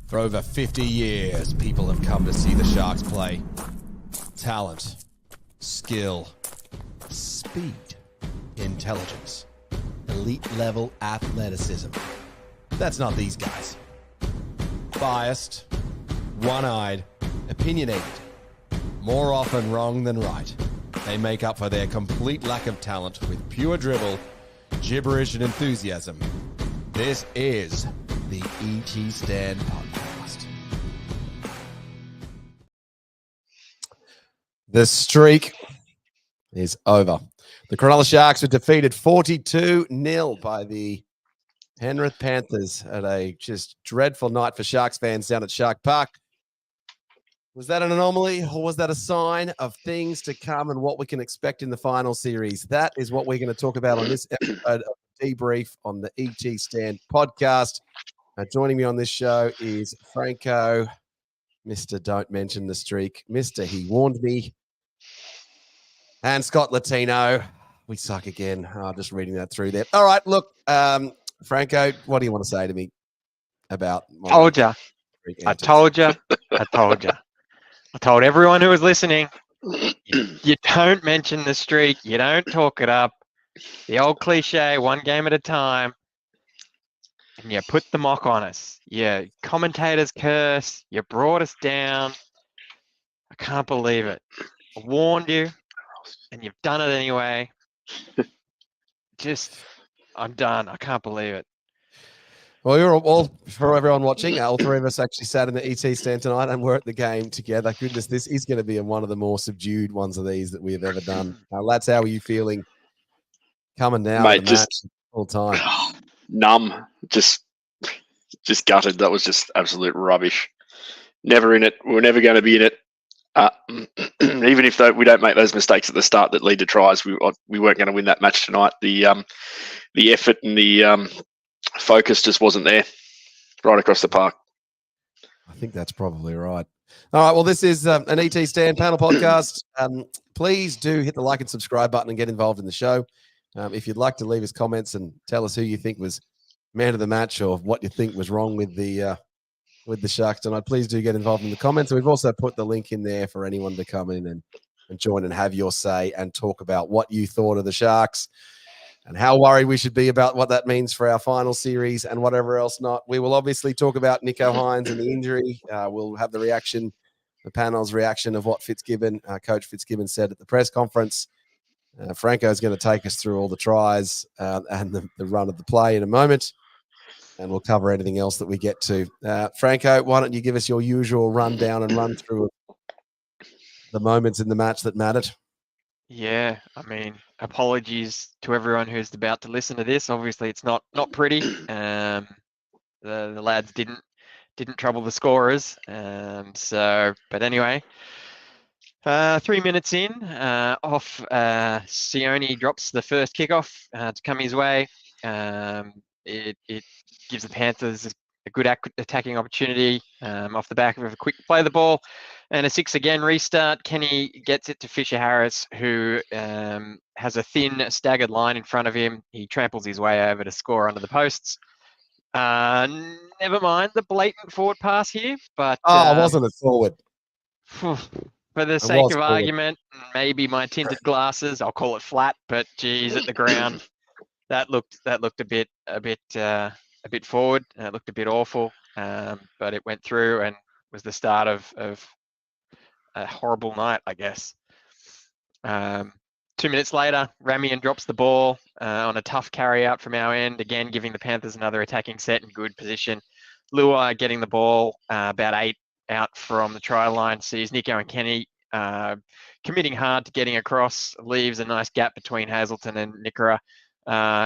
For over 50 years, people have come to see the Sharks play. Talent, skill, speed, intelligence, elite-level athleticism. That's not these guys. Biased, one-eyed, opinionated, more often wrong than right. They make up for their complete lack of talent with pure dribble, gibberish, and enthusiasm. This is the ET Stand Podcast. The streak is over. The Cronulla Sharks were defeated 42-0 by the Penrith Panthers at a just dreadful night for Sharks fans down at Shark Park. Was that an anomaly, or was that a sign of things to come and what we can expect in the final series? That is what we're going to talk about on this episode of Debrief on the ET Stand Podcast. Joining me on this show is Franko, Mr. Don't Mention the Streak, Mr. He Warned Me, and Scott Latino. We suck again. Just reading that through there. All right, look, Franko, what do you want to say to me about? Told you. I told you. I told you. I told everyone who was listening, you don't mention the streak. You don't talk it up. The old cliche, one game at a time. And you put the mock on us. Yeah, commentators curse. You brought us down. I can't believe it. I warned you, and you've done it anyway. I'm done. I can't believe it. Well, you're all, for everyone watching, all three of us actually sat in the ET stand tonight and we're at the game together. Goodness, this is going to be one of the more subdued ones of these that we have ever done. Lats, how are you feeling coming down to the match all time? Numb, just gutted. That was just absolute rubbish. Never in it. We're never going to be in it. Even if we don't make those mistakes at the start that lead to tries, we weren't going to win that match tonight. The effort and the focus just wasn't there right across the park. I think that's probably right. All right, well, this is an ET Stand panel podcast. Please do hit the like and subscribe button and get involved in the show. If you'd like to leave us comments and tell us who you think was man of the match or what you think was wrong with the Sharks tonight, please do get involved in the comments. We've also put the link in there for anyone to come in and join and have your say and talk about what you thought of the Sharks and how worried we should be about what that means for our final series and whatever else not. We will obviously talk about Nico Hines and the injury. We'll have the panel's reaction of what Coach Fitzgibbon said at the press conference. Franko is going to take us through all the tries and the run of the play in a moment, and we'll cover anything else that we get to. Franko, why don't you give us your usual rundown and run through the moments in the match that mattered? Yeah, I mean, apologies to everyone who's about to listen to this. Obviously, it's not pretty. The lads didn't trouble the scorers. But anyway, 3 minutes in, Sione drops the first kickoff to come his way. It gives the Panthers a good attacking opportunity off the back of a quick play the ball. And a 6 again restart. Kenny gets it to Fisher Harris, who has a thin, staggered line in front of him. He tramples his way over to score under the posts. Never mind the blatant forward pass here, but wasn't it forward? For the sake of argument, maybe my tinted glasses, I'll call it flat. But geez, at the ground, that looked a bit forward. It looked a bit awful, but it went through and was the start of a horrible night, I guess. 2 minutes later, Ramian drops the ball on a tough carry out from our end, again giving the Panthers another attacking set in good position. Luai getting the ball about 8 out from the try line, sees Nico and Kenny committing hard to getting across, leaves a nice gap between Hazelton and Nikora,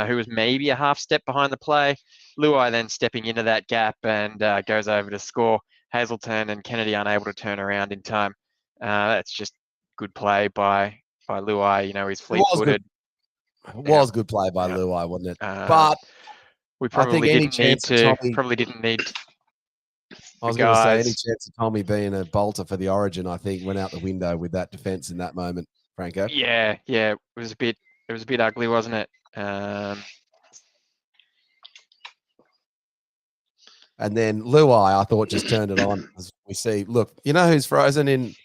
who was maybe a half step behind the play. Luai then stepping into that gap and goes over to score. Hazelton and Kennedy unable to turn around in time. That's just good play by Luai. You know, he's fleet-footed. It was good play by Luai, wasn't it? But we probably didn't need. I was going to say, any chance of Tommy being a bolter for the Origin, I think, went out the window with that defense in that moment, Franko. Yeah, it was a bit ugly, wasn't it? And then Luai, I thought, just turned it on. As we see, look, you know who's frozen?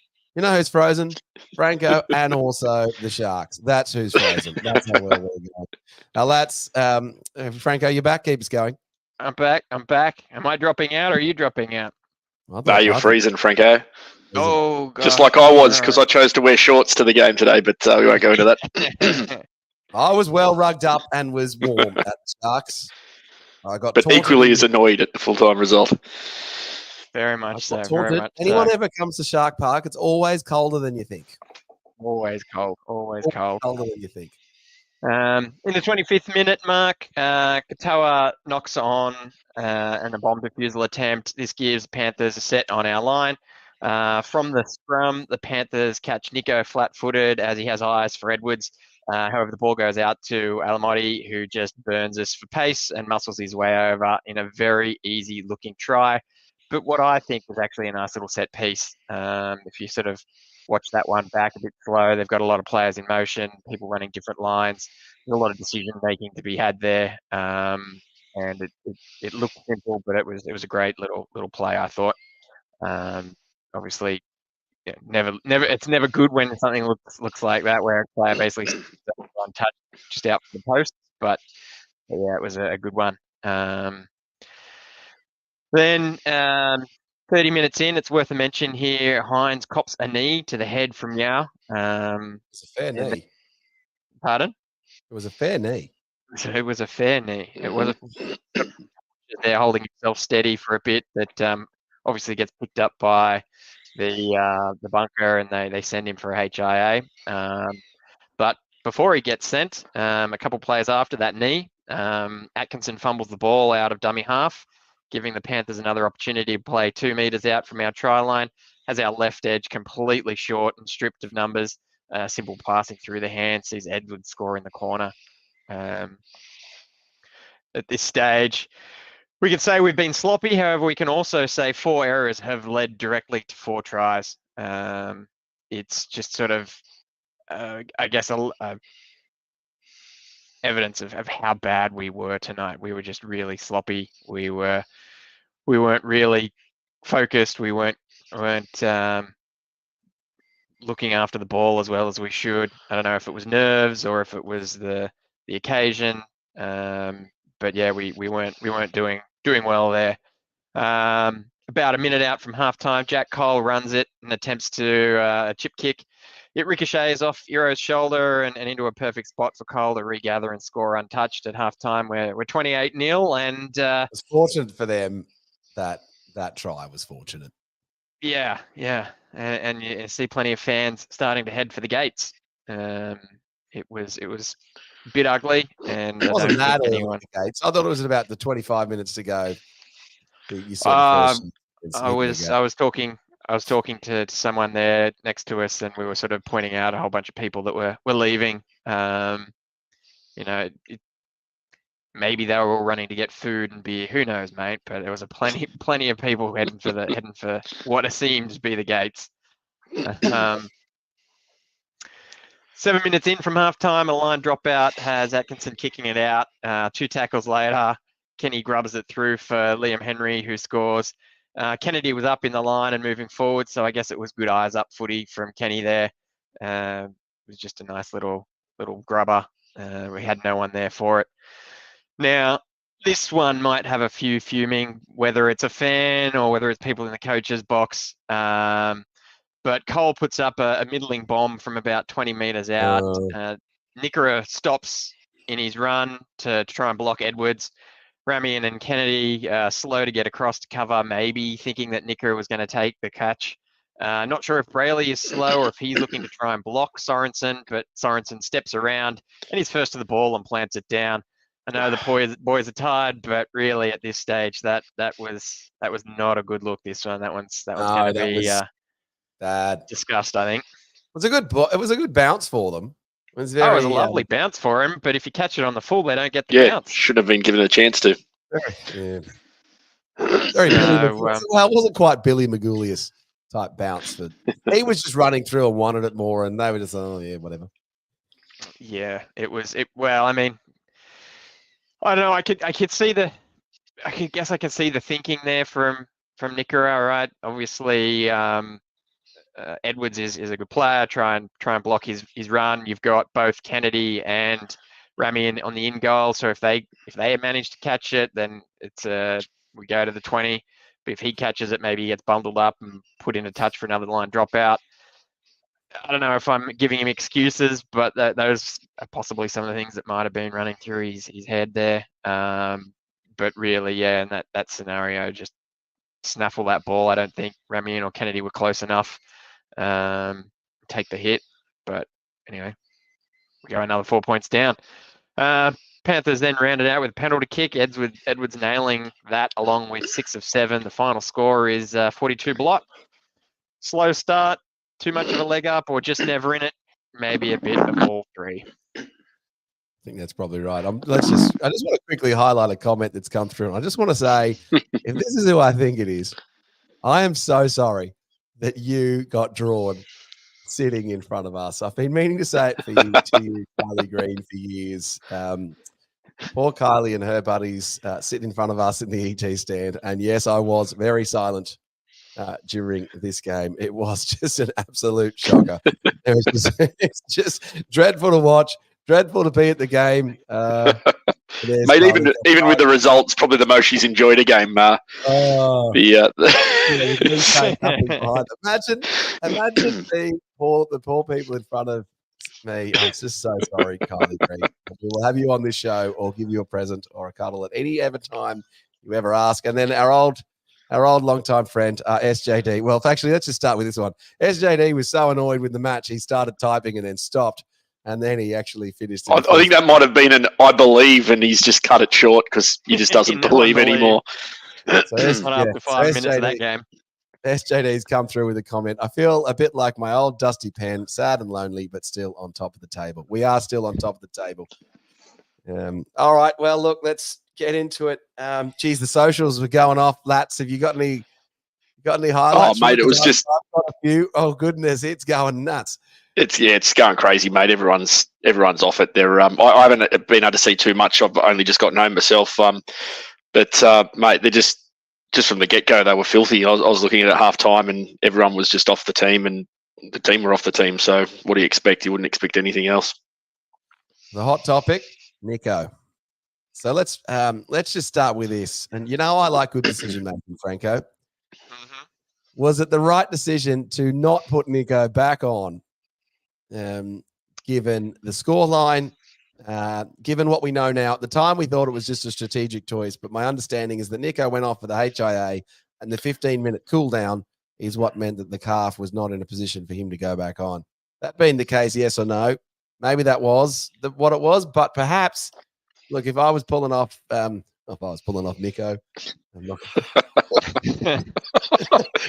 Franco and also the Sharks. That's who's frozen. That's how well we're going. Now, Lats, Franco, you're back. Keep us going. I'm back. Am I dropping out or are you dropping out? No, you're freezing, Franco. Oh, God. Just like I was, because I chose to wear shorts to the game today, but we won't go into that. I was well rugged up and was warm at the Sharks. I got but equally as annoyed at the full-time result. Very much so. Very much Anyone so. ever comes to Shark Park, it's always colder than you think. Always cold. Always cold. Colder than you think. In the 25th minute mark, Katoa knocks on and a bomb defusal attempt. This gives Panthers a set on our line. From the scrum, the Panthers catch Nico flat-footed as he has eyes for Edwards. However, the ball goes out to Alamotti, who just burns us for pace and muscles his way over in a very easy-looking try. But what I think was actually a nice little set piece. If you sort of watch that one back a bit slow, they've got a lot of players in motion, people running different lines. There's a lot of decision-making to be had there. And it looked simple, but it was a great little play, I thought. Obviously, yeah, it's never good when something looks like that, where a player basically untouched just out from the post. But yeah, it was a good one. Then 30 minutes in, it's worth a mention here. Hines cops a knee to the head from Yao. It's a fair knee. Pardon? It was a fair knee. So it was a fair knee. It was they're holding himself steady for a bit, but obviously gets picked up by the bunker, and they send him for a HIA. But before he gets sent, a couple players after that knee, Atkinson fumbles the ball out of dummy half, giving the Panthers another opportunity to play 2 meters out from our try line. Has our left edge completely short and stripped of numbers. Simple passing through the hands, sees Edwards score in the corner. At this stage, we can say we've been sloppy. However, we can also say 4 errors have led directly to 4 tries. It's just sort of, I guess, evidence of how bad we were tonight. We were just really sloppy. We weren't really focused. We weren't looking after the ball as well as we should. I don't know if it was nerves or if it was the occasion. But yeah, we weren't doing well there. About a minute out from halftime, Jack Cole runs it and attempts to a chip kick. It ricochets off Euro's shoulder and into a perfect spot for Cole to regather and score untouched at halftime. We're 28-0, and it's fortunate for them that try was fortunate. Yeah, and you see plenty of fans starting to head for the gates. It was a bit ugly, and it wasn't that early at the gates. I thought it was about the 25 minutes to go. I was talking to someone there next to us, and we were sort of pointing out a whole bunch of people that were leaving. Maybe they were all running to get food and beer. Who knows, mate? But there was plenty of people heading for what seemed to be the gates. 7 minutes in from halftime, a line dropout has Atkinson kicking it out. 2 tackles later, Kenny grubs it through for Liam Henry, who scores. Kennedy was up in the line and moving forward, so I guess it was good eyes up footy from Kenny there. It was just a nice little grubber. We had no one there for it. Now, this one might have a few fuming, whether it's a fan or whether it's people in the coach's box. But Cole puts up a middling bomb from about 20 meters out. Nickera stops in his run to try and block Edwards. Ramian and Kennedy slow to get across to cover, maybe thinking that Nickera was going to take the catch. Not sure if Brayley is slow or if he's looking to try and block Sorensen, but Sorensen steps around and he's first to the ball and plants it down. I know the boys are tired, but really at this stage, that was not a good look. This one, that one's going to be discussed. I think it was a good bounce for them. It was a lovely bounce for him, but if you catch it on the full, they don't get the bounce. Should have been given a chance to. Yeah. Well, it wasn't quite Billy Magoulias type bounce, but he was just running through and wanted it more, and they were just, oh yeah, whatever. Yeah, it was. Well, I mean, I don't know. I could see guess I can see the thinking there from Nicara, right? Obviously, Edwards is a good player. Try and block his run. You've got both Kennedy and Rami on the in goal. So if they manage to catch it, then it's we go to the 20. But if he catches it, maybe he gets bundled up and put in a touch for another line dropout. I don't know if I'm giving him excuses, but those are possibly some of the things that might have been running through his head there. But really, yeah, in that scenario, just snaffle that ball. I don't think Ramian or Kennedy were close enough. Take the hit, but anyway, we go another 4 points down. Panthers then rounded out with a penalty kick. Edwards nailing that along with 6 of 7. The final score is 42 blot. Slow start, too much of a leg up, or just never in it. Maybe a bit of all three. I think that's probably right. I just want to quickly highlight a comment that's come through. I just want to say, if this is who I think it is, I am so sorry that you got drawn sitting in front of us. I've been meaning to say it to you, Kylie Green, for years. Poor Kylie and her buddies sitting in front of us in the ET stand. And yes, I was very silent during this game. It was just an absolute shocker. It's just dreadful to watch, dreadful to be at the game. Mate, even with the results, probably the most she's enjoyed a game. Imagine the poor people in front of me. I'm just so sorry, Kylie Green. We will have you on this show or give you a present or a cuddle at any ever time you ever ask. And then our old longtime friend, SJD. Well, actually, let's just start with this one. SJD was so annoyed with the match, he started typing and then stopped. And then he actually finished. I think that might have been an "I believe," and he's just cut it short because he just doesn't believe anymore. So after 5 minutes of that game. SJD's come through with a comment. I feel a bit like my old dusty pen, sad and lonely, but still on top of the table. We are still on top of the table. All right. Well, look, let's get into it. Geez, the socials were going off. Lats, have you got any highlights? Oh, mate, it was I've got a few. Oh, goodness, it's going nuts. It's going crazy, mate. Everyone's off it. They're I haven't been able to see too much. I've only just gotten home myself. But mate, they're just from the get go, they were filthy. I was looking at it half time, and everyone was just off the team, and the team were off the team. So what do you expect? You wouldn't expect anything else. The hot topic, Nico. So let's just start with this. And I like good decision making, Franco. Mm-hmm. Was it the right decision to not put Nico back on? Given the scoreline, given what we know now. At the time, we thought it was just a strategic choice, but my understanding is that Nico went off for the HIA, and the 15-minute cool down is what meant that the calf was not in a position for him to go back on. That being the case, yes or no? Maybe that was what it was, but perhaps, look, if I was pulling off Nico, I'm not.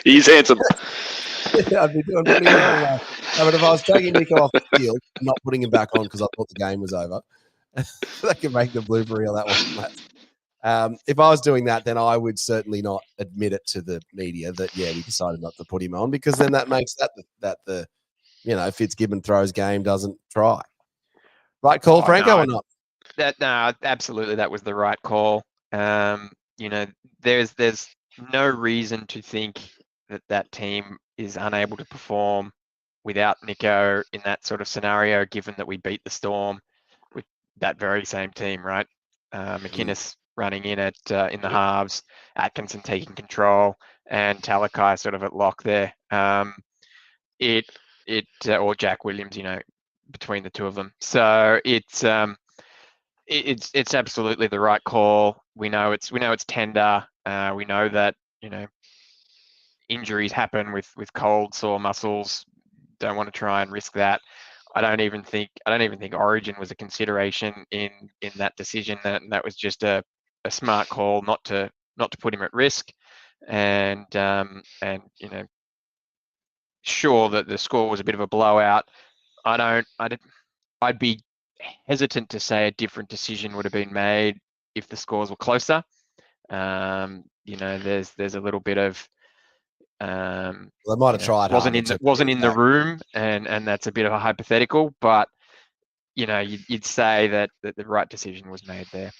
He's handsome. I'd be doing pretty well. But if I was taking Nico off the field, not putting him back on because I thought the game was over, that could make the blooper reel that one. If I was doing that, then I would certainly not admit it to the media that, we decided not to put him on, because then that makes that the Fitzgibbon throws game doesn't try. Right call, Franco, or not? No, absolutely, that was the right call. There's no reason to think that team is unable to perform without Nico in that sort of scenario, given that we beat the Storm with that very same team, right? McInnes running in in the halves, Atkinson taking control, and Talakai sort of at lock there. Or Jack Williams, between the two of them. So it's absolutely the right call. We know it's tender. We know that injuries happen with cold, sore muscles. Don't want to try and risk that. I don't even think Origin was a consideration in that decision. That was just a smart call not to put him at risk, and sure that the score was a bit of a blowout. I'd be hesitant to say a different decision would have been made if the scores were closer. There's a little bit of they might have tried. Wasn't in the room, and that's a bit of a hypothetical, but you'd say that the right decision was made there.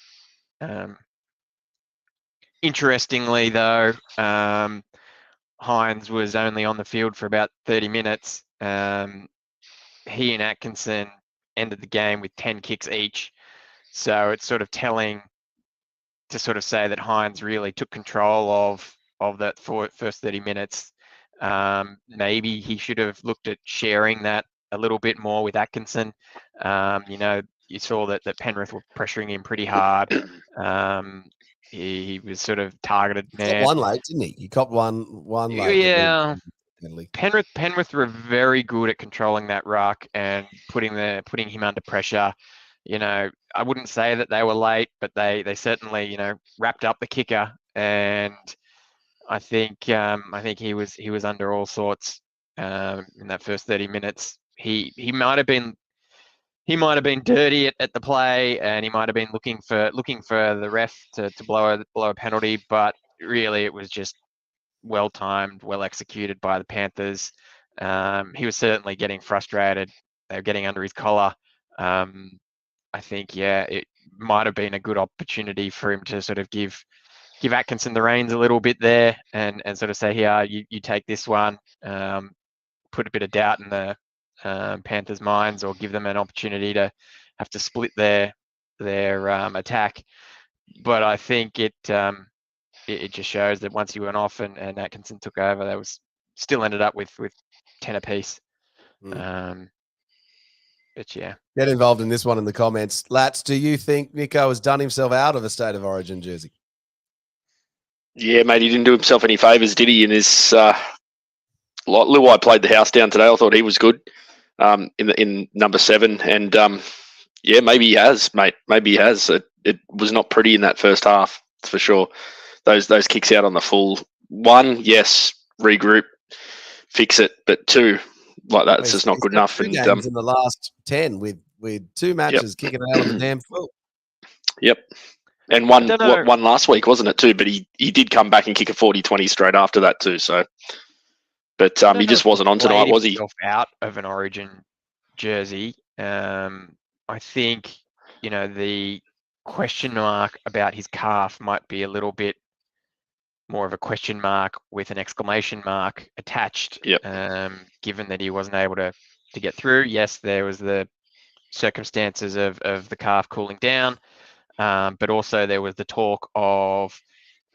Interestingly, though, Hines was only on the field for about 30 minutes. He and Atkinson ended the game with 10 kicks each. So it's sort of telling to sort of say that Hines really took control of that first 30 minutes. Maybe he should have looked at sharing that a little bit more with Atkinson. You saw that Penrith were pressuring him pretty hard. He was sort of targeted He copped man. one late, didn't he? He copped one late. Yeah. Penrith were very good at controlling that ruck and putting him under pressure. I wouldn't say that they were late, but they certainly wrapped up the kicker, and I think he was under all sorts in that first 30 minutes. He might have been dirty at the play, and he might have been looking for the ref to blow a penalty, but really it was just well timed, well executed by the Panthers. He was certainly getting frustrated. They were getting under his collar. I think, it might have been a good opportunity for him to sort of give Atkinson the reins a little bit there and sort of say, here, you take this one, put a bit of doubt in the Panthers' minds, or give them an opportunity to have to split their attack. But I think it just shows that once he went off and Atkinson took over, they was still ended up with 10 apiece. But yeah. Get involved in this one in the comments. Lats, do you think Nico has done himself out of a State of Origin jersey? Yeah, mate, he didn't do himself any favours, did he? In his Luai played the house down today. I thought he was good in number 7, and yeah, maybe he has, mate. Maybe he has. It was not pretty in that first half, for sure. Those kicks out on the full. 1, yes, regroup, fix it, but 2, like that's just not good enough. And games in the last 10 with 2 matches kicking out on the damn full. Yep. And one last week, wasn't it, too? But he did come back and kick a 40-20 straight after that too. So, but he just wasn't on tonight, was he? Out of an Origin jersey. I think the question mark about his calf might be a little bit more of a question mark with an exclamation mark attached. Yep. Given that he wasn't able to get through. Yes, there was the circumstances of the calf cooling down. But also there was the talk of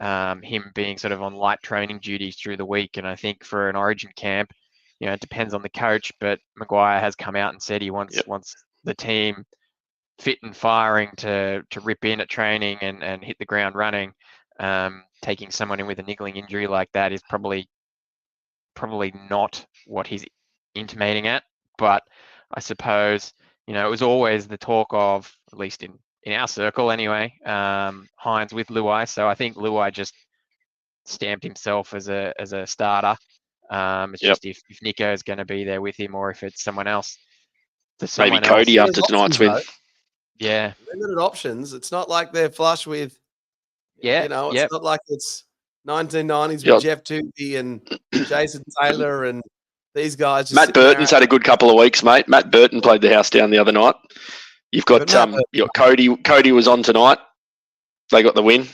him being sort of on light training duties through the week. And I think for an Origin camp, it depends on the coach, but Maguire has come out and said he wants the team fit and firing to rip in at training and hit the ground running. Taking someone in with a niggling injury like that is probably not what he's intimating at. But I suppose, it was always the talk of, at least in our circle anyway, Hines with Luai. So I think Luai just stamped himself as a starter. It's just if Nico is going to be there with him, or if it's someone else. Maybe Cody after tonight's win. Yeah. Limited options. It's not like they're flush with, it's not like it's 1990s with Jeff Tooby and Jason Taylor and these guys. Just Matt Burton's had a good couple of weeks, mate. Matt Burton played the house down the other night. You've got Cody. Cody was on tonight. They got the win.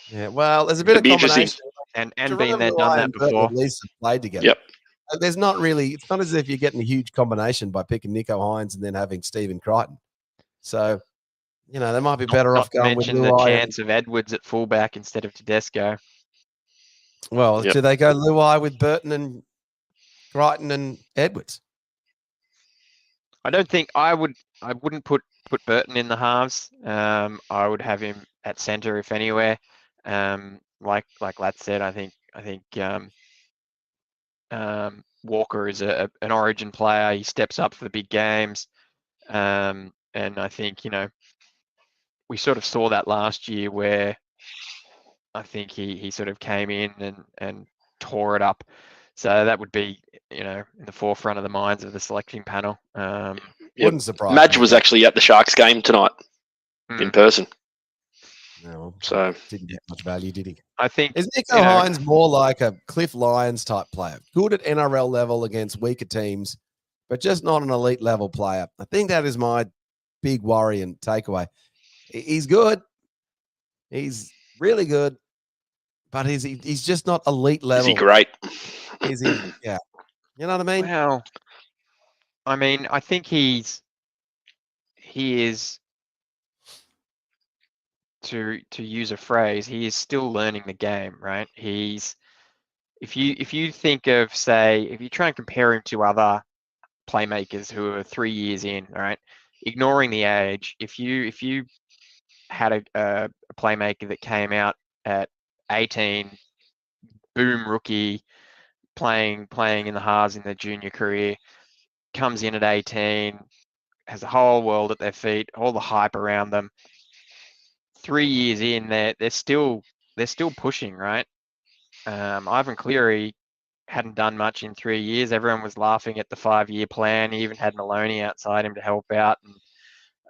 Yeah, well, there's a bit of combination. And been there, done that before. At least played together. Yep. There's not really. It's not as if you're getting a huge combination by picking Nico Hines and then having Stephen Crichton. So, they might be better off going with the chance of Edwards at fullback instead of Tedesco. Well, do they go Luai with Burton and Crichton and Edwards? I don't think I wouldn't put Burton in the halves. I would have him at centre if anywhere. Like Lats said, I think Walker is an Origin player. He steps up for the big games, and I think we sort of saw that last year where I think he sort of came in and tore it up. So that would be in the forefront of the minds of the selecting panel. Wouldn't surprise Madge me. was actually at the Sharks game tonight in person. No, so didn't get much value, did he? I think is Nico Hines more like a Cliff Lyons type player, good at NRL level against weaker teams, but just not an elite level player. I think that is my big worry and takeaway. He's good. He's really good, but he's just not elite level. Is he great? Is he? Yeah. You know what I mean? Well, I mean, I think he is, to use a phrase, he is still learning the game, right? If you think of, say, if you try and compare him to other playmakers who are 3 years in, all right, ignoring the age, if you had a playmaker that came out at 18, boom rookie, playing in the halves in their junior career, comes in at 18, has the whole world at their feet, all the hype around them. 3 years in, they're still pushing, right? Ivan Cleary hadn't done much in 3 years. Everyone was laughing at the 5-year plan. He even had Maloney outside him to help out. And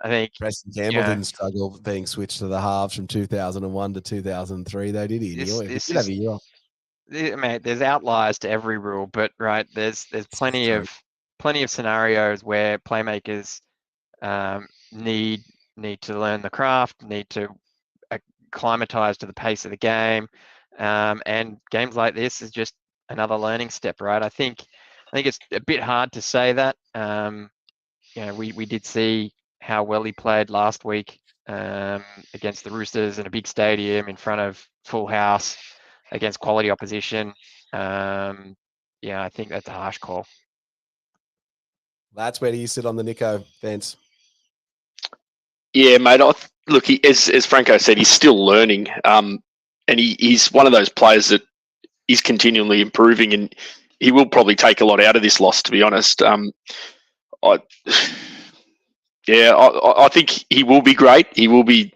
I think Preston Campbell didn't struggle being switched to the halves from 2001 to 2003, though, did he? Mate, there's outliers to every rule, but right, there's plenty of scenarios where playmakers need to learn the craft, need to acclimatize to the pace of the game, and games like this is just another learning step, right? I think it's a bit hard to say that. We did see how well he played last week against the Roosters in a big stadium in front of full house against quality opposition. I think that's a harsh call. That's where do you sit on the Nico fence? Yeah, mate. Look, as Franco said, he's still learning, and he's one of those players that is continually improving, and he will probably take a lot out of this loss, to be honest. I think he will be great. He will be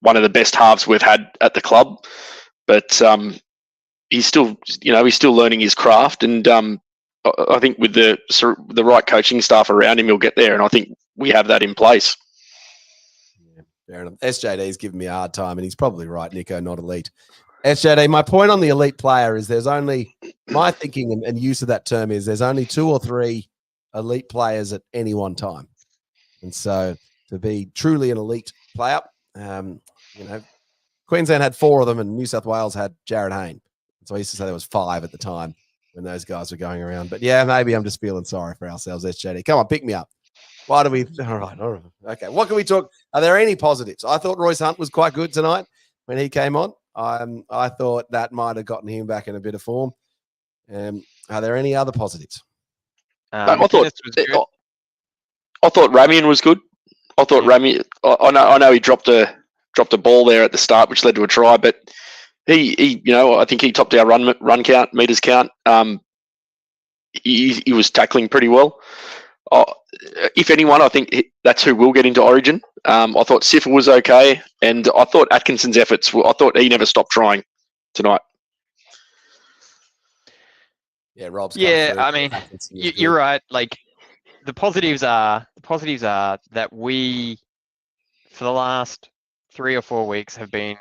one of the best halves we've had at the club, but he's still learning his craft, and I think with the right coaching staff around him, he'll get there, and I think we have that in place. Fair enough. SJD's giving me a hard time, and he's probably right, Nico, not elite. SJD, my point on the elite player is there's only, my thinking and use of that term is there's only 2 or 3 elite players at any one time. And so to be truly an elite player, Queensland had 4 of them and New South Wales had Jared Hayne. So I used to say there was 5 at the time when those guys were going around. But yeah, maybe I'm just feeling sorry for ourselves, SJD. Come on, pick me up. Why do we? All right. Okay. What can we talk? Are there any positives? I thought Royce Hunt was quite good tonight when he came on. I thought that might have gotten him back in a bit of form. Are there any other positives? I thought Ramian was good. I thought Ramian. I know he dropped a ball there at the start, which led to a try, but he I think he topped our run count, meters count. He was tackling pretty well. If anyone, I think that's who will get into Origin. I thought Siffer was okay, and I thought Atkinson's efforts. I thought he never stopped trying tonight. Yeah, Rob's. Yeah, I mean, you're right. Like the positives are that we, for the last 3 or 4 weeks, have been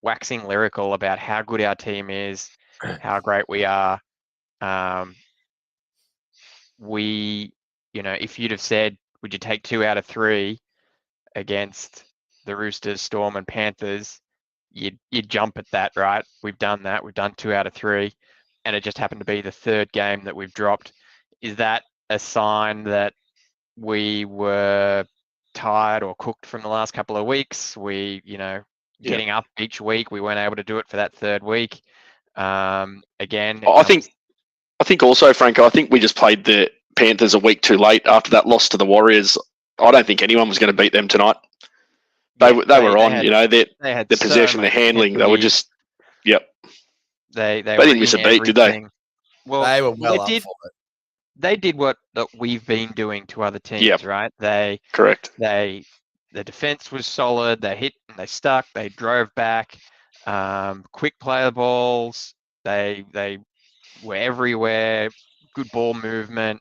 waxing lyrical about how good our team is, how great we are. If you'd have said, would you take 2 out of 3 against the Roosters, Storm, and Panthers, you'd jump at that, right? We've done that. We've done 2 out of 3, and it just happened to be the 3rd game that we've dropped. Is that a sign that we were tired or cooked from the last couple of weeks? Getting up each week, we weren't able to do it for that 3rd week. Again, I think also, Franco, I think we just played the Panthers a week too late after that loss to the Warriors. I don't think anyone was going to beat them tonight. They were on, their possession, their handling. They were just, They didn't miss a beat, did they? Well, they were well up for it. They did what we've been doing to other teams, right? Correct. The defense was solid. They hit and they stuck. They drove back. Quick player balls. They were everywhere. Good ball movement.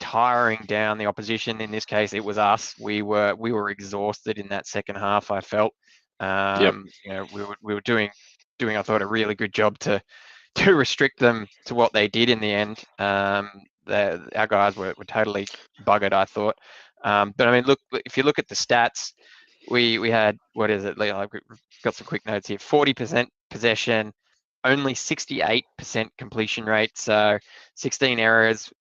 Tiring down the opposition. In this case, it was us. We were exhausted in that second half. I felt. We were doing I thought a really good job to restrict them to what they did in the end. Our guys were totally buggered, I thought. But I mean, look, if you look at the stats, we had, what is it? I've got some quick notes here. 40% possession, only 68% completion rate. So 16 errors.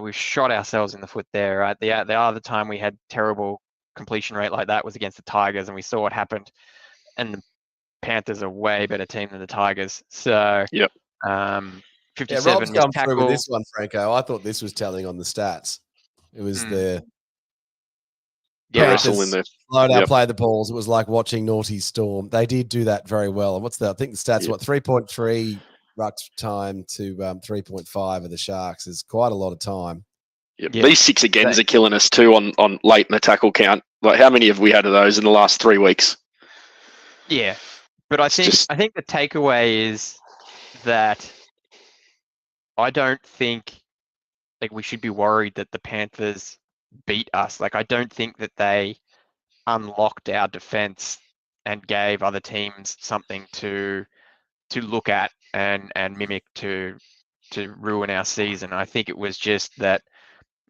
We've shot ourselves in the foot there, right? The other time we had terrible completion rate like that was against the Tigers, and we saw what happened. And the Panthers are a way better team than the Tigers. So Yep. 57 Rob's missed come through with tackle. this one, Franco. I thought this was telling on the stats. It was the Wrestle in there. slowed out, Yep. play the balls. It was like watching Naughty Storm. They did do that very well. And what's the? I think the stats. Yep. What 3.3 ruck time to 3.5 of the Sharks is quite a lot of time. Yep. Yeah. These 6 agains are killing us too on late in the tackle count. Like, how many have we had of those in the last 3 weeks? Yeah, but I think the takeaway is that I don't think like we should be worried that the Panthers beat us. Like, I don't think that they unlocked our defense and gave other teams something to look at and mimic to ruin our season. I think it was just that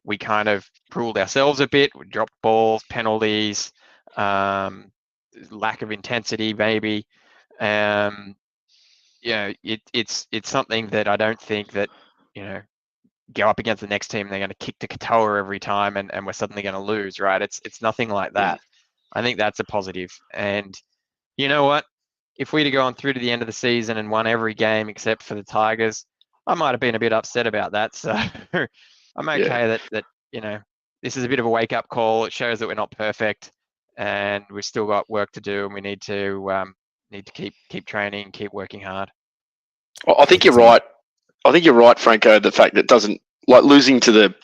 we kind of ruled ourselves a bit. We dropped balls, penalties, lack of intensity, maybe. It's something that I don't think that, go up against the next team, they're going to kick to Katoa every time and we're suddenly going to lose, right? It's nothing like that. I think that's a positive. And you know what? If we'd have gone through to the end of the season and won every game except for the Tigers, I might have been a bit upset about that. So I'm okay that this is a bit of a wake-up call. It shows that we're not perfect and we've still got work to do, and we need to keep training, keep working hard. I think you're right. I think you're right, Franco. The fact that it doesn't, like, losing to the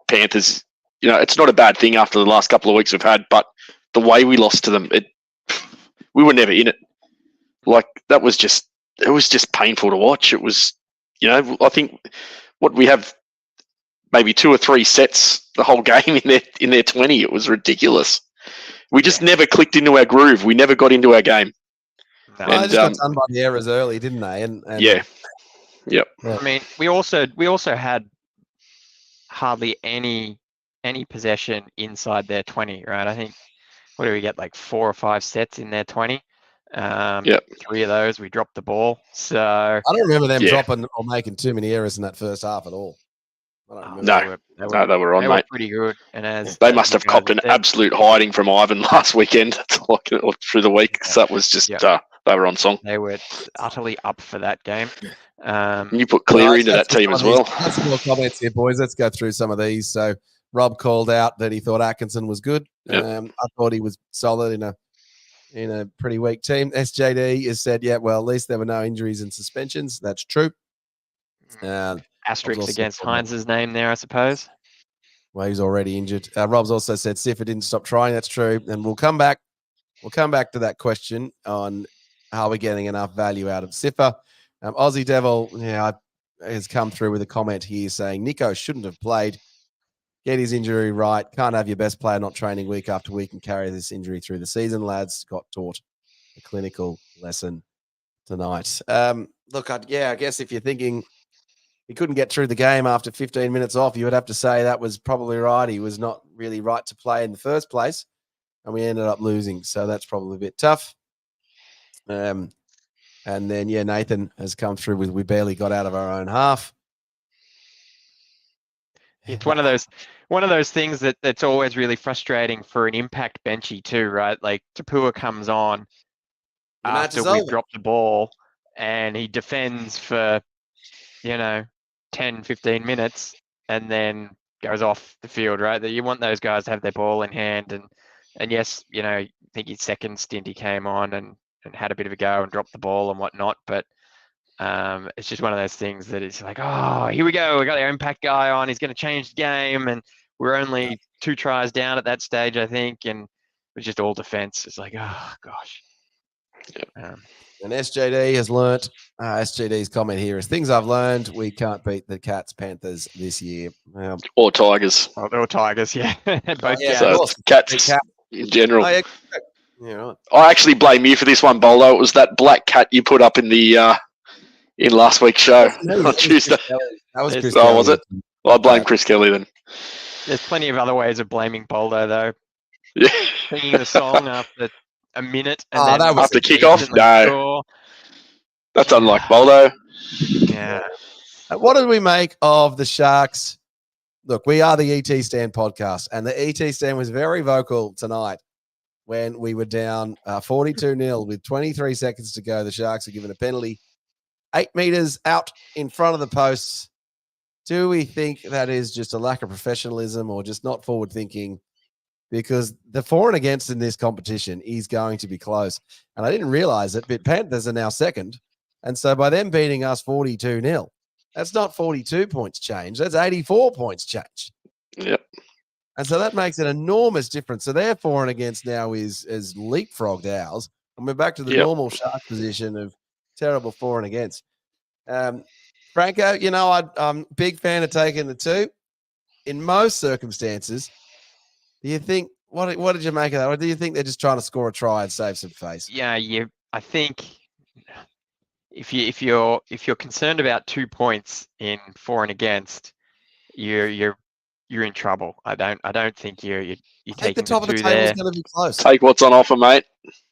Panthers, it's not a bad thing after the last couple of weeks we've had, but the way we lost to them, we were never in it. Like, it was just painful to watch. It was, I think what we have maybe 2 or 3 sets the whole game in their 20. It was ridiculous. We just never clicked into our groove. We never got into our game. No. Well, they just got done by the errors early, didn't they? And yeah. Yep. I mean, we also had hardly any possession inside their 20, right? I think, what do we get, like 4 or 5 sets in their 20? 3 of those we dropped the ball. So I don't remember them dropping or making too many errors in that first half at all. I don't remember. No, they were on, they mate. were pretty good. And they must have copped an absolute hiding from Ivan last weekend or through the week. So that was just they were on song. They were utterly up for that game. You put Cleary into that team as well. Got some more comments here, boys. Let's go through some of these. So Rob called out that he thought Atkinson was good. I thought he was solid in a pretty weak team. SJD has said, well, at least there were no injuries and suspensions. That's true. Asterisk against Heinz's name there, I suppose. Well, he's already injured. Rob's also said Siffer didn't stop trying. That's true. And we'll come back to that question on how we're getting enough value out of Siffer. Aussie Devil has come through with a comment here saying Nico shouldn't have played. Get his injury right. Can't have your best player not training week after week and carry this injury through the season. Lads got taught a clinical lesson tonight. Look, I guess if you're thinking he couldn't get through the game after 15 minutes off, you would have to say that was probably right. He was not really right to play in the first place, and we ended up losing. So that's probably a bit tough. And then, Nathan has come through with we barely got out of our own half. It's one of those things that's always really frustrating for an impact benchy too, right? Like Tapua comes on after we've dropped the ball and he defends for, 10, 15 minutes and then goes off the field, right? That you want those guys to have their ball in hand. And yes, I think his second stint he came on and had a bit of a go and dropped the ball and whatnot. But it's just one of those things that it's like, oh, here we go. We got our impact guy on. He's going to change the game. And we're only 2 tries down at that stage, I think. And it was just all defense. It's like, oh, gosh. And SJD has learnt, SJD's comment here is things I've learned, we can't beat the Cats, Panthers this year. Or Tigers. Or Tigers, yeah. Both so Cats in general. Oh, yeah, right. I actually blame you for this one, Boldo. It was that black cat you put up in the in last week's show on Tuesday. That was Chris Kelly. Was it? Well, I blame Chris Kelly then. There's plenty of other ways of blaming Boldo, though. Yeah. singing the song after a minute and Oh, then that was After the kickoff? decent. No. score. That's Yeah. unlike Boldo. Yeah. What did we make of the Sharks? Look, we are the ET Stand podcast, and the ET Stand was very vocal tonight when we were down 42-0 with 23 seconds to go. The Sharks are given a penalty 8 meters out in front of the posts. Do we think that is just a lack of professionalism or just not forward thinking? Because the for and against in this competition is going to be close. And I didn't realize it, but Panthers are now second. And so by them beating us 42-0, that's not 42 points change. That's 84 points change. Yep. And so that makes an enormous difference. So their for and against now is leapfrogged ours. And we're back to the normal Shark position of terrible for and against. Franco, you know, I'm a big fan of taking the 2. In most circumstances, do you think what did you make of that? Or do you think they're just trying to score a try and save some face? Yeah, I think if you're concerned about 2 points in for and against, you're in trouble. I don't think you're taking the top of the 2 table is there. going to be close. Take what's on offer, mate.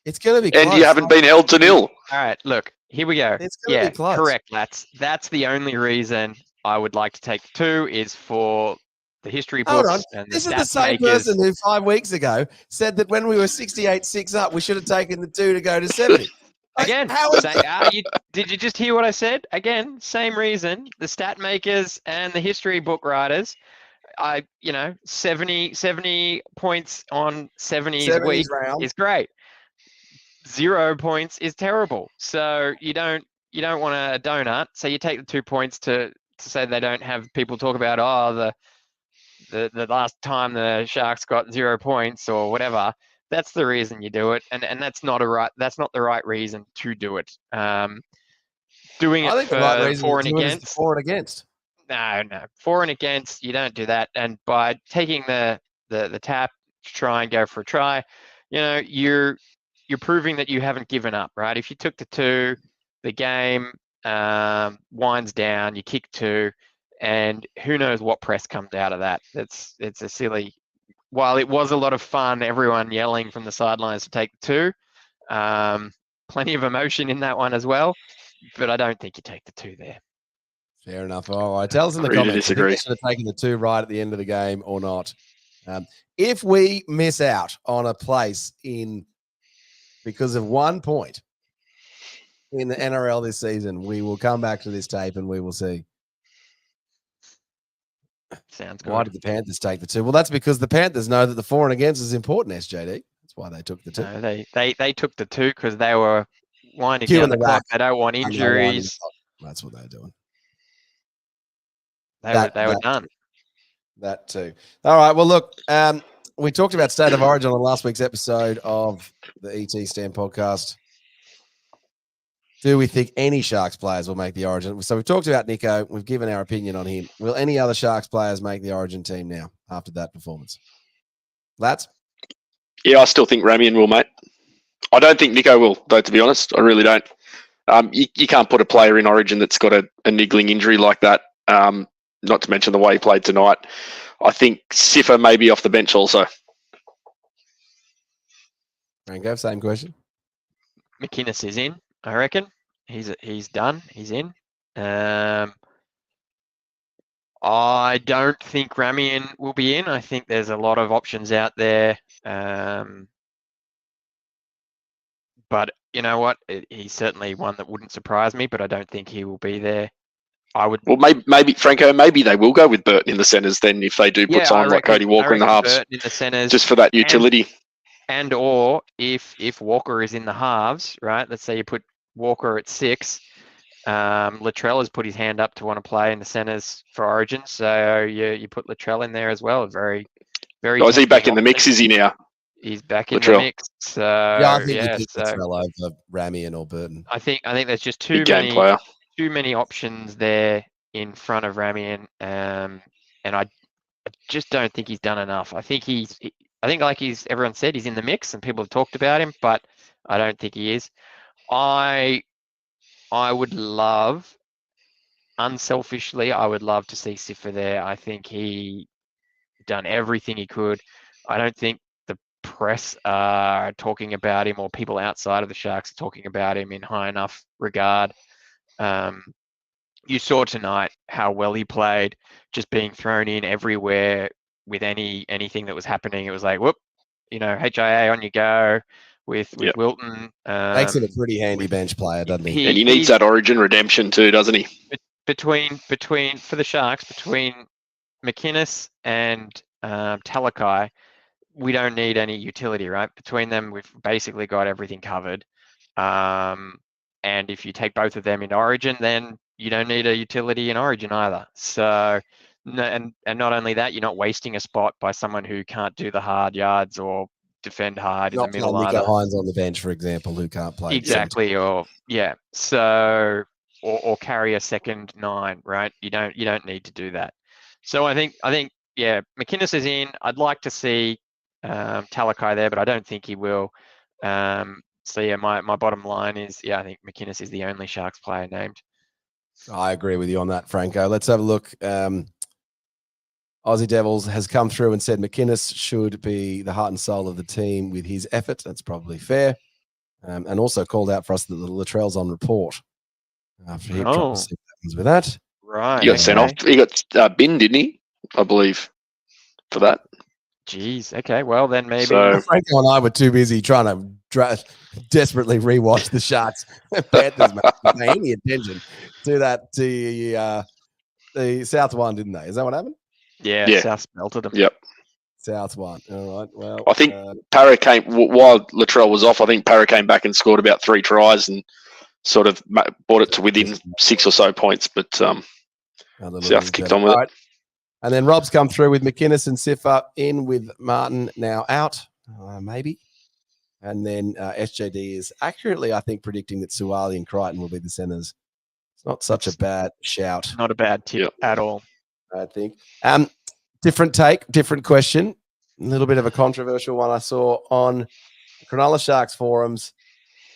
It's going to be And close. you haven't been held to nil. All right, look, here we go. It's going to be close. Correct, That's the only reason I would like to take the 2 is for the history Hold books on. and the This is the stats same makers. person who 5 weeks ago said that when we were 68-6 up, we should have taken the 2 to go to 70. Again, how is did you just hear what I said? Again, same reason. The stat makers and the history book writers, 70 points on 70's week round is great. 0 points is terrible. So you don't want a donut. So you take the 2 points to say they don't have people talk about the last time the Sharks got 0 points or whatever. That's the reason you do it, and that's not the right reason to do it. Doing I it think the right reason for to and do it is against. for and against. No, for and against, you don't do that. And by taking the tap to try and go for a try, you're proving that you haven't given up, right? If you took the 2, the game winds down, you kick 2, and who knows what press comes out of that. It's a silly. While it was a lot of fun, everyone yelling from the sidelines to take the 2. Plenty of emotion in that one as well, but I don't think you take the 2 there. Fair enough. All right. Tell us in the Agree to comments if you disagree. think they should have taken the 2 right at the end of the game or not. If we miss out on a place because of 1 point in the NRL this season, we will come back to this tape and we will see. Sounds good. Why did the Panthers take the 2? Well, that's because the Panthers know that the for and against is important, SJD. That's why they took the 2. No, they took the 2 because they were winding Queuing down the the clock. rack. They don't want And they're winding the injuries. clock. That's what they're doing. They were done. That too. All right. Well, look, we talked about State of Origin on last week's episode of the ET Stand podcast. Do we think any Sharks players will make the Origin? So we've talked about Nico. We've given our opinion on him. Will any other Sharks players make the Origin team now after that performance? Lats? Yeah, I still think Ramian will, mate. I don't think Nico will, though, to be honest. I really don't. You can't put a player in Origin that's got a niggling injury like that, not to mention the way he played tonight. I think Siffer may be off the bench also. Franko, same question. McInnes is in, I reckon. He's done. He's in. I don't think Ramian will be in. I think there's a lot of options out there. But you know what? He's certainly one that wouldn't surprise me, but I don't think he will be there. Well, maybe Franco, maybe they will go with Burton in the centres then if they do put someone like Cody Walker in the halves. Burton in the centres, just for that utility. And or if Walker is in the halves, right? Let's say you put Walker at 6. Latrell has put his hand up to want to play in the centres for Origin, so you put Latrell in there as well. Very, very. Oh, is he back in the mix? Is he now? He's back in Latrell. the mix. So I think you pick Latrell over Ramian or Burton. I think there's just too many options there in front of Ramian, and I just don't think he's done enough. I think like everyone said, he's in the mix and people have talked about him, but I don't think he is. I would love, unselfishly, to see Siffer there. I think he done everything he could. I don't think press are talking about him, or people outside of the Sharks are talking about him in high enough regard. You saw tonight how well he played, just being thrown in everywhere with anything that was happening. It was like, whoop, HIA on you go with Wilton. Makes him a pretty handy bench player, doesn't he? And he needs that Origin redemption too, doesn't he? Between for the Sharks, between McInnes and Talakai, we don't need any utility, right? Between them, we've basically got everything covered. And if you take both of them in Origin, then you don't need a utility in Origin either. So, and not only that, you're not wasting a spot by someone who can't do the hard yards or defend hard in the middle Nico either. Hines on the bench, for example, who can't play. Exactly, or carry a second 9, right? You don't need to do that. So I think McInnes is in. I'd like to see Talakai there, but I don't think he will. So yeah, my bottom line is I think McInnes is the only Sharks player named. I agree with you on that, Franco. Let's have a look. Aussie Devils has come through and said McInnes should be the heart and soul of the team with his effort. That's probably fair. And also called out for us that the Latrell's on report. After he dropped, see what happens with that. Right. He got sent off. He got binned, didn't he? I believe for that. Jeez. Okay. Well, then maybe. So, Franco and I were too busy trying to desperately rewatch the Sharks Panthers match. Pay any attention to that to the South one, didn't they? Is that what happened? Yeah. South melted them. Yep. South one. All right. Well, I think Parra came while Latrell was off. I think Parra came back and scored about 3 tries and sort of brought it to within 6 or so points. But South kicked on with it. Right. And then Rob's come through with McInnes and Siffer in with Martin now out, maybe. And then SJD is accurately, I think, predicting that Suwali and Crichton will be the centers. It's not such a bad shout. Not a bad tip at all. I think. Different take, different question. A little bit of a controversial one I saw on the Cronulla Sharks forums.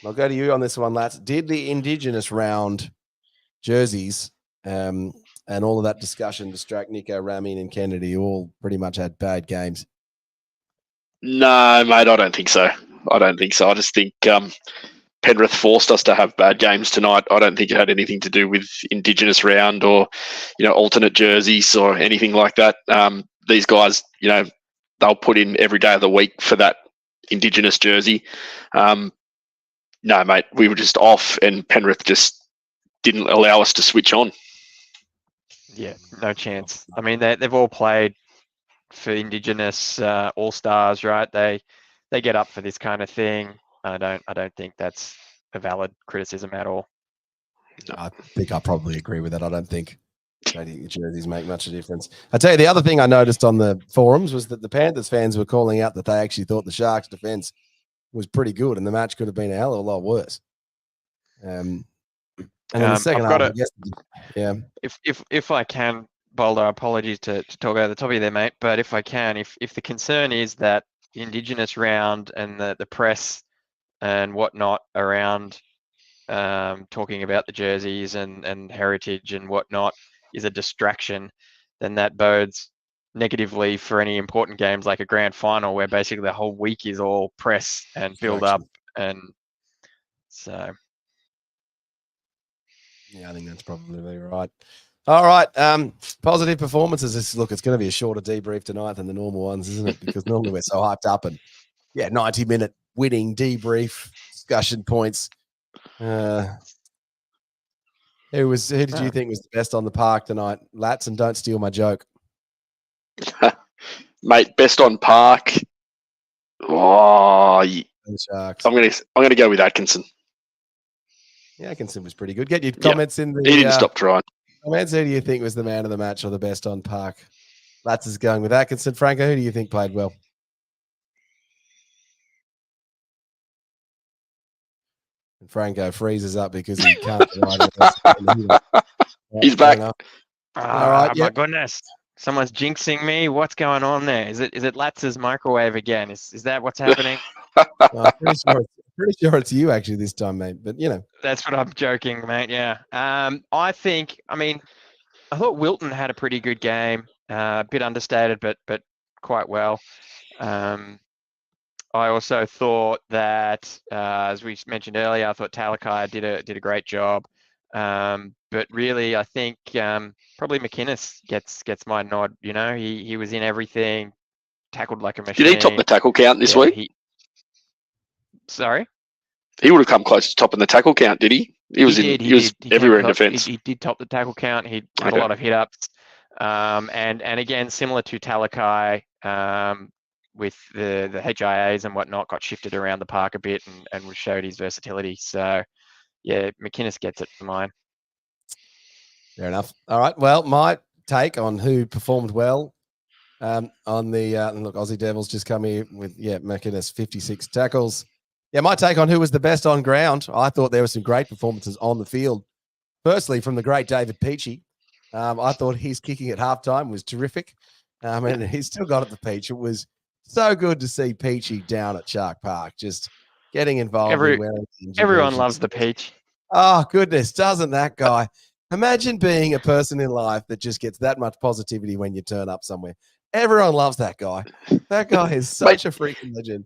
I'll go to you on this one, Lats. Did the Indigenous round jerseys and all of that discussion distract Nico, Ramin, and Kennedy, who all pretty much had bad games? No, mate, I don't think so. I just think Penrith forced us to have bad games tonight. I don't think it had anything to do with Indigenous round or, alternate jerseys or anything like that. These guys, they'll put in every day of the week for that Indigenous jersey. No, mate, we were just off and Penrith just didn't allow us to switch on. Yeah, no chance. I mean, they've all played for Indigenous All-Stars, right? They get up for this kind of thing. I don't think that's a valid criticism at all. No, I think I probably agree with that. I don't think the jerseys make much of a difference. I tell you, the other thing I noticed on the forums was that the Panthers fans were calling out that they actually thought the Sharks' defense was pretty good, and the match could have been a hell of a lot worse. And in the second half, I guess, yeah. If I can, Boldo, apologies to talk over the top of you there, mate, but if I can, if the concern is that the Indigenous round and the press and whatnot around talking about the jerseys and heritage and whatnot is a distraction, then that bodes negatively for any important games like a grand final where basically the whole week is all press and build up. And so... Yeah, I think that's probably right. All right. Positive performances. It's going to be a shorter debrief tonight than the normal ones, isn't it? Because normally we're so hyped up and 90-minute winning debrief discussion points. Who did you think was the best on the park tonight? Lats, and don't steal my joke. Mate, best on park. Oh, Sharks. I'm gonna go with Atkinson. Yeah, Atkinson was pretty good. Get your comments in the. He didn't stop trying. Comments. Who do you think was the man of the match or the best on park? Lats is going with Atkinson. Franco, who do you think played well? And Franco freezes up because he can't. He's back. All right. My goodness. Someone's jinxing me. What's going on there? Is it Lats's microwave again? Is that what's happening? I'm pretty sure it's you actually this time, mate. But that's what I'm joking, mate. Yeah. I thought Wilton had a pretty good game. A bit understated, but quite well. I also thought that, as we mentioned earlier, I thought Talakai did a great job. But really, I think probably McInnes gets my nod. You know, he was in everything, tackled like a machine. Did he top the tackle count this week? Sorry? He would have come close to topping the tackle count, did he? He was everywhere in defence. He did top the tackle count. He had a lot of hit ups. And again, similar to Talakai, with the HIAs and whatnot, got shifted around the park a bit and showed his versatility. So, yeah, McInnes gets it for mine. Fair enough. All right. Well, my take on who performed well on the look, Aussie Devils just come here with McInnes 56 tackles. Yeah, my take on who was the best on ground. I thought there were some great performances on the field. Firstly, from the great David Peachey. I thought his kicking at halftime was terrific. And he still got at the Peach. It was so good to see Peachy down at Shark Park, just getting involved. Everyone loves the Peach. Oh, goodness. Doesn't that guy? Imagine being a person in life that just gets that much positivity when you turn up somewhere. Everyone loves that guy. That guy is such a freaking legend.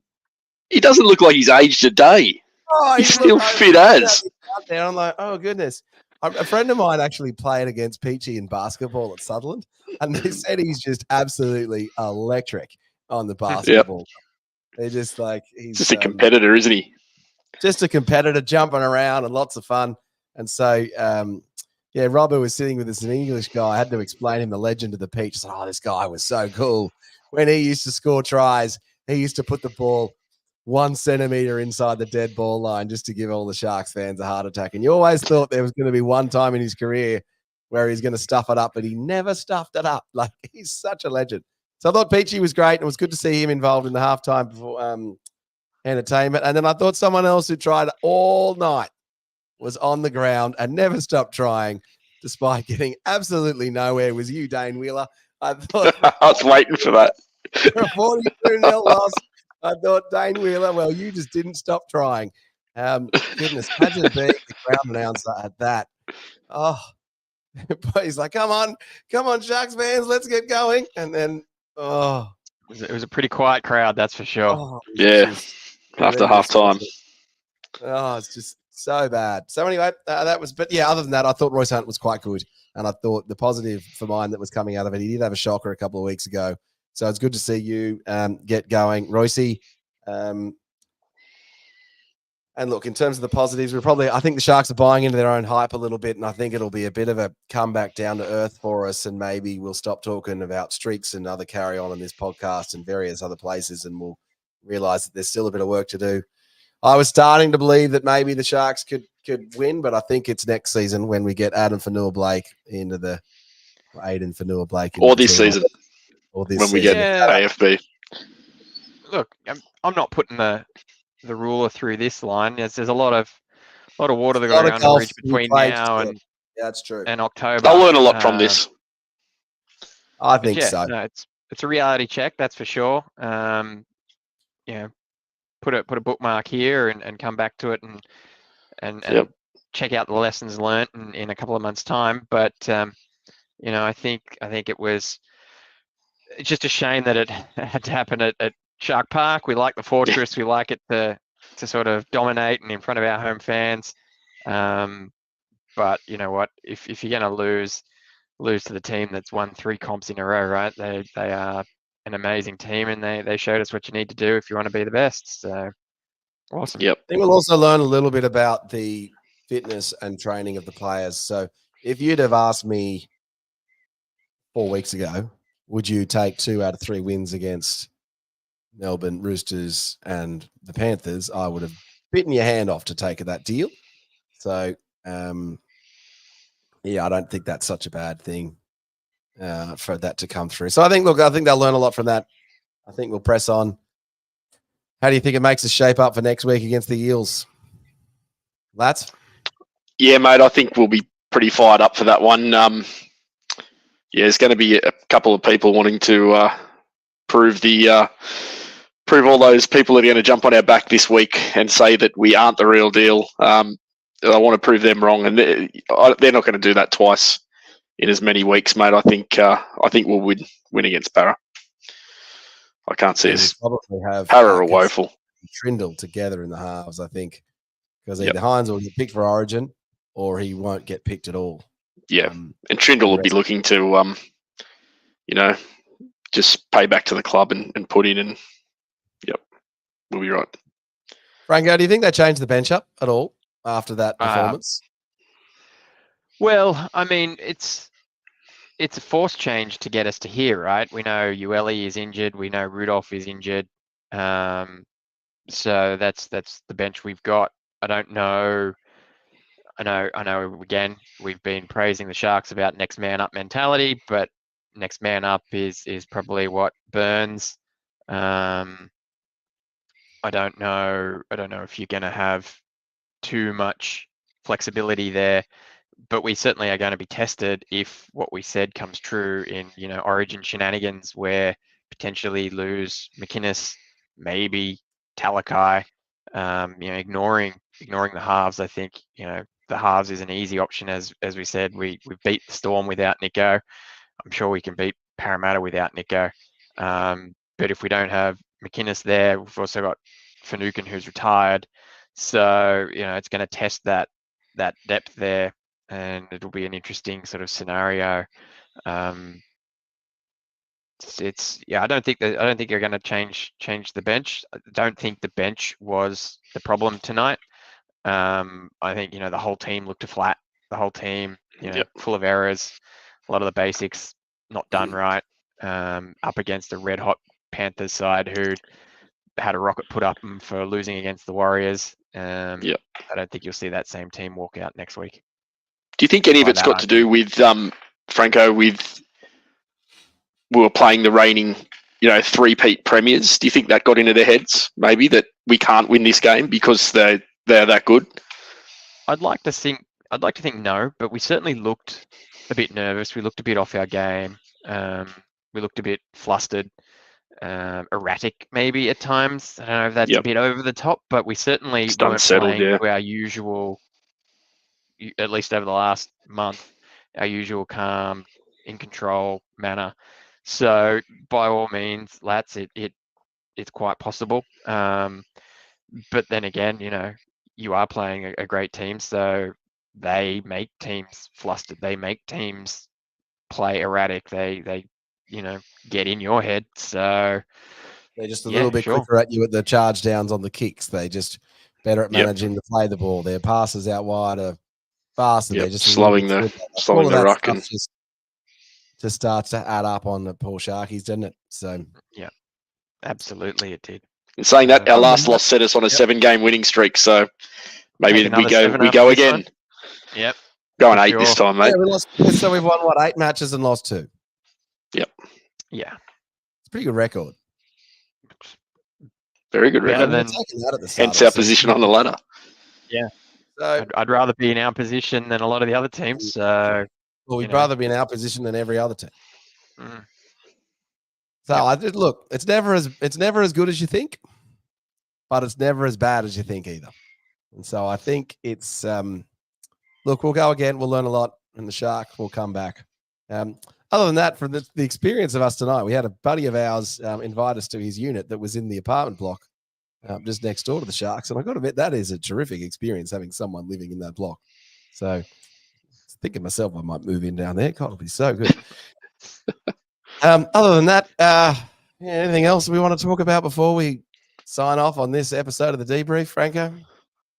He doesn't look like he's aged a day. Oh, he's still fit as. I'm like, oh, goodness. A friend of mine actually played against Peachy in basketball at Sutherland, and they said he's just absolutely electric on the basketball. Yep. They're just like he's just a competitor, isn't he? Just a competitor, jumping around and lots of fun. And so, Rob, who was sitting with us, an English guy, I had to explain him the legend of the Peach. I said, oh, this guy was so cool. When he used to score tries, he used to put the ball 1 centimeter inside the dead ball line just to give all the Sharks fans a heart attack. And you always thought there was going to be one time in his career where he's going to stuff it up, but he never stuffed it up. Like, he's such a legend. So I thought Peachy was great, and it was good to see him involved in the halftime before, entertainment. And then I thought someone else who tried all night was on the ground and never stopped trying, despite getting absolutely nowhere, was you, Dane Wheeler. I thought I was waiting for that. For a 42-0 loss, I thought, Dane Wheeler, well, you just didn't stop trying. Goodness, imagine being the ground announcer at that. Oh, he's like, come on, Sharks fans, let's get going. And then, it was a pretty quiet crowd, that's for sure. Oh, yeah, after halftime. Oh, it's just so bad. So anyway, that was, but yeah, other than that, I thought Royce Hunt was quite good. And I thought the positive for mine that was coming out of it, he did have a shocker a couple of weeks ago. So it's good to see you get going, Royce. And look, in terms of the positives, I think the Sharks are buying into their own hype a little bit, and I think it'll be a bit of a comeback down to earth for us, and maybe we'll stop talking about streaks and other carry on in this podcast and various other places, and we'll realize that there's still a bit of work to do. I was starting to believe that maybe the Sharks could win, but I think it's next season when we get Adam Fanua-Blake into the Aiden Fanua-Blake. Or this season. Or this when we season. get AFB. Look, I'm not putting the ruler through this line. There's a lot of water that got around the bridge between now and that's true. And October. I'll learn a lot from this. I think so. No, it's a reality check, that's for sure. Put a bookmark here and come back to it and check out the lessons learned in a couple of months' time. But I think it's just a shame that it had to happen at Shark Park. We like the Fortress. We like it to sort of dominate and in front of our home fans. But you know what? If you're going to lose to the team that's won 3 comps in a row, right? They are an amazing team, and they showed us what you need to do if you want to be the best. So awesome. Yep. I think we'll also learn a little bit about the fitness and training of the players. So if you'd have asked me 4 weeks ago, would you take 2 out of 3 wins against Melbourne Roosters and the Panthers, I would have bitten your hand off to take that deal. So, I don't think that's such a bad thing for that to come through. So I think they'll learn a lot from that. I think we'll press on. How do you think it makes us shape up for next week against the Eels? Lats? Yeah, mate, I think we'll be pretty fired up for that one. There's going to be a couple of people wanting to prove all those people that are going to jump on our back this week and say that we aren't the real deal. I want to prove them wrong, and they're not going to do that twice in as many weeks, mate. I think we'll win against Barra. I can't see we us. probably have Para or Atkins woeful. and Trindle together in the halves, I think, because Yep. either Hines will get picked for Origin or he won't get picked at all. Yeah. And Trindle will be rest- looking to, just pay back to the club and put in, and yep, we'll be right. Franko, do you think they changed the bench up at all after that performance? Well, I mean, it's a forced change to get us to here, right? We know Ueli is injured. We know Rudolph is injured. So that's the bench we've got. I don't know. I know. Again, we've been praising the Sharks about next man up mentality, but next man up is probably what Burns. I don't know. I don't know if you're going to have too much flexibility there, but we certainly are going to be tested if what we said comes true in Origin shenanigans, where potentially lose McInnes, maybe Talakai. Ignoring the halves. I think the halves is an easy option, as we said. We beat the Storm without Nico. I'm sure we can beat Parramatta without Nico. But if we don't have McInnes there, we've also got Finucane, who's retired. So it's going to test that depth there, and it'll be an interesting sort of scenario. I don't think you're going to change the bench. I don't think the bench was the problem tonight. I think the whole team looked flat. The whole team, full of errors. A lot of the basics not done right. Up against a red hot Panthers side who had a rocket put up them for losing against the Warriors. I don't think you'll see that same team walk out next week. Do you think any of it's got to do with Franko? With we were playing the reigning, three-peat premiers. Do you think that got into their heads? Maybe that we can't win this game because they're that good. I'd like to think no, but we certainly looked a bit nervous. We looked a bit off our game. We looked a bit flustered, erratic maybe at times. I don't know if that's a bit over the top, but we certainly weren't playing to our usual, at least over the last month, our usual calm, in control manner. So by all means, Lats, it's quite possible. But then again, you are playing a great team, so they make teams flustered. They make teams play erratic. They get in your head. So they're just a little bit quicker at you at the charge downs on the kicks. They just better at managing to play the ball. Their passes out wide are faster. They're just slowing the ruck, and just starts to add up on the poor Sharkies, doesn't it? So yeah, absolutely, it did. In saying that, our last loss set us on a 7-game winning streak, so maybe we go again. Yep, going 8 this time, mate. So we've won 8 matches and lost 2. Yep. Yeah, it's a pretty good record. Very good record. Hence our position on the ladder. Yeah. So I'd rather be in our position than a lot of the other teams. So we'd rather be in our position than every other team. So look, it's never as good as you think, but it's never as bad as you think either. And so I think it's look, we'll go again. We'll learn a lot, and the Shark will come back. Other than that, from the experience of us tonight, we had a buddy of ours invite us to his unit that was in the apartment block just next door to the Sharks. And I got to admit, that is a terrific experience having someone living in that block. So thinking myself, I might move in down there. God, it'll be so good. Other than that, anything else we want to talk about before we sign off on this episode of the debrief, Franko?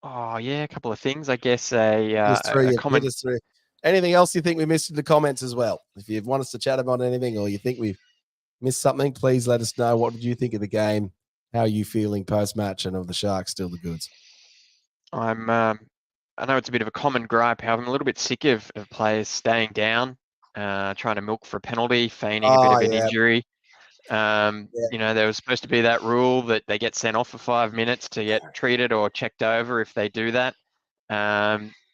Oh, yeah, a couple of things. I guess a comment. Anything else you think we missed in the comments as well? If you want us to chat about anything or you think we've missed something, please let us know. What did you think of the game? How are you feeling post-match, and of the Sharks still the goods? I know it's a bit of a common gripe. However, I'm a little bit sick of players staying down, trying to milk for a penalty, feigning a bit of an injury. There was supposed to be that rule that they get sent off for 5 minutes to get treated or checked over if they do that.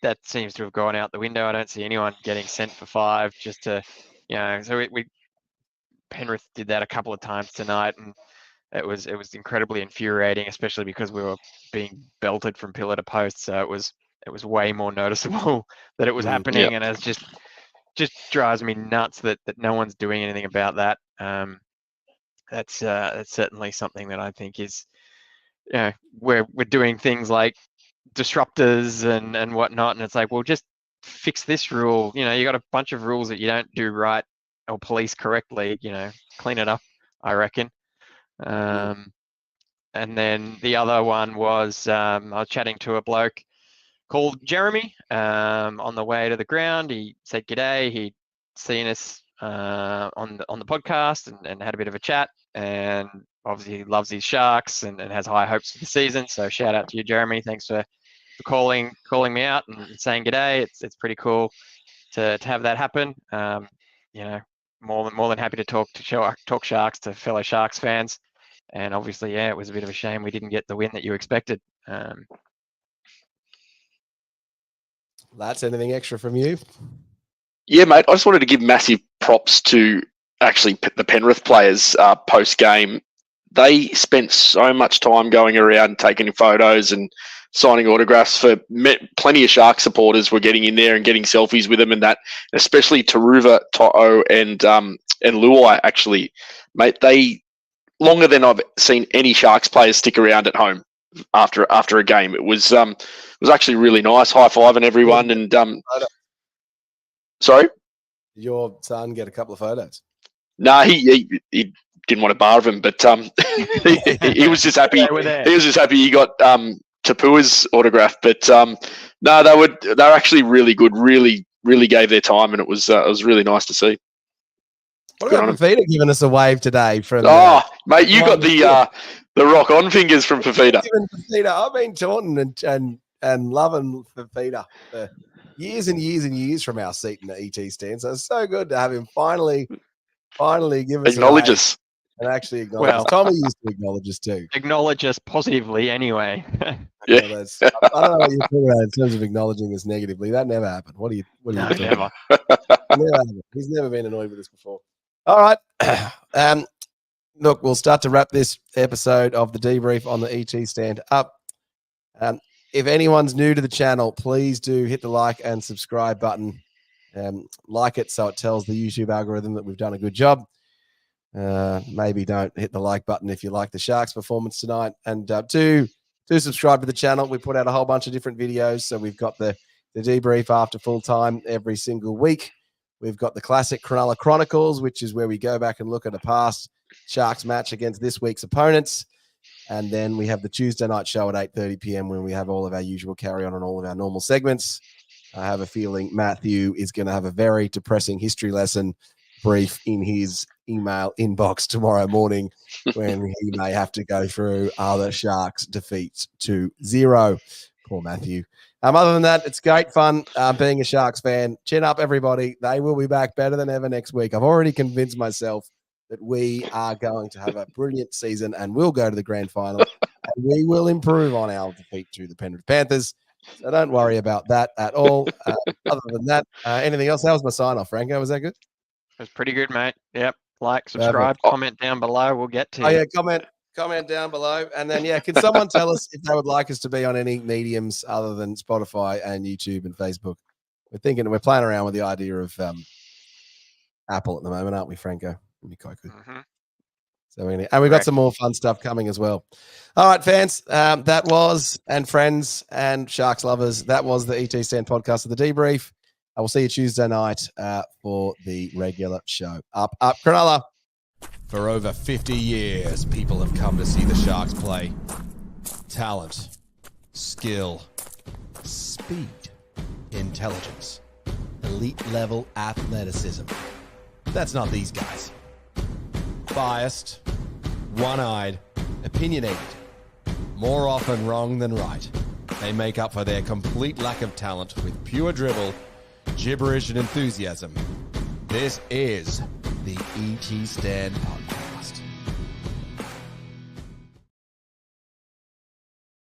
That seems to have gone out the window. I don't see anyone getting sent for 5 just to, so Penrith did that a couple of times tonight, and it was incredibly infuriating, especially because we were being belted from pillar to post. So it was way more noticeable that it was happening, and it's just drives me nuts that no one's doing anything about that. that's certainly something that I think is, we're doing things like disruptors and whatnot, and it's like, well, just fix this rule. You got a bunch of rules that you don't do right or police correctly. Clean it up, I reckon. And then the other one was I was chatting to a bloke called Jeremy on the way to the ground. He said g'day. He'd seen us on the podcast and had a bit of a chat, and obviously he loves his Sharks and has high hopes for the season. So shout out to you, Jeremy. Thanks for calling me out and saying g'day. It's pretty cool to have that happen. More than happy to talk Sharks to fellow Sharks fans. And obviously, it was a bit of a shame we didn't get the win that you expected. Lats, anything extra from you? Yeah, mate. I just wanted to give massive props to actually the Penrith players post-game. They spent so much time going around taking photos and signing autographs for plenty of Shark supporters. Were getting in there and getting selfies with them, and that, especially Taruva, To'o, and Luai. Actually, mate, they longer than I've seen any Sharks players stick around at home after a game. It was actually really nice. High fiving everyone, and sorry, did your son get a couple of photos? No, he didn't want to bar of him, but he was just happy. He was just happy he got Tapua's autograph. But no, they were actually really good. Really gave their time, and it was really nice to see. What about Fafita giving us a wave today? Mate, you got the rock on fingers from Fafita. I've been taunting and loving Fafita for years and years and years from our seat in the ET stand. So it's so good to have him finally give us acknowledge us. And actually acknowledge us. Tommy used to acknowledge us too. Acknowledge us positively anyway. Yeah. I don't know what you're talking about in terms of acknowledging us negatively. That never happened. What are you talking about? Never. He's never been annoyed with us before. All right. Look, we'll start to wrap this episode of the debrief on the ET stand up. If anyone's new to the channel, please do hit the like and subscribe button. Like it so it tells the YouTube algorithm that we've done a good job. Maybe don't hit the like button if you like the Sharks performance tonight. And do subscribe to the channel. We put out a whole bunch of different videos. So we've got the debrief after full time every single week. We've got the classic Cronulla Chronicles, which is where we go back and look at a past Sharks match against this week's opponents. And then we have the Tuesday night show at 8:30 p.m. when we have all of our usual carry on and all of our normal segments. I have a feeling Matthew is going to have a very depressing history lesson brief in his email inbox tomorrow morning when he may have to go through other Sharks defeats 2-0. Poor Matthew. Other than that, it's great fun being a Sharks fan. Chin up, everybody. They will be back better than ever next week. I've already convinced myself that we are going to have a brilliant season and we'll go to the grand final and we will improve on our defeat to the Penrith Panthers. So don't worry about that at all. Other than that, anything else? That was my sign-off, Franko. Was that good? It was pretty good, mate. Yep. Like, subscribe, comment down below. We'll get to you. Oh, yeah, comment down below. And then, can someone tell us if they would like us to be on any mediums other than Spotify and YouTube and Facebook? We're playing around with the idea of Apple at the moment, aren't we, Franko? It'd be quite good. Mm-hmm. So, and we've got some more fun stuff coming as well. All right, fans, that was, and friends and Sharks lovers, that was the ET Stand podcast of the debrief. I will see you Tuesday night for the regular show. Up, Cronulla. For over 50 years, people have come to see the Sharks play. Talent, skill, speed, intelligence, elite-level athleticism. That's not these guys. Biased, one-eyed, opinionated, more often wrong than right. They make up for their complete lack of talent with pure dribble, gibberish, and enthusiasm. This is the ET Stand Podcast.